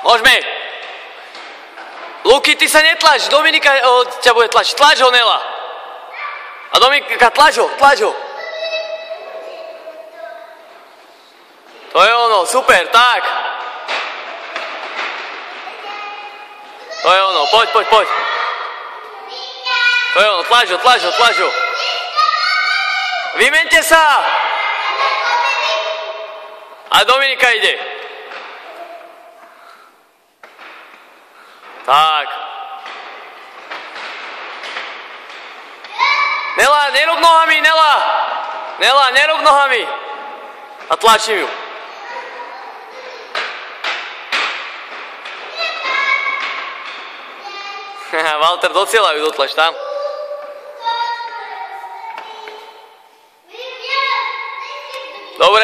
Môžeme. Luky, ty sa netlač, Dominika ťa bude tlačiť. Tlač ho, Nela. A Dominika, tlač ho. To je ono, super, tak. To je ono, poď. To je ono, tlač ho. Vymente sa. A Dominika ide. Tak. Nela, nerób nohami, Nela. Nela, nerób nohami. A tlačím ju. Walter, do cieľa ju dotlač tam. Dobre.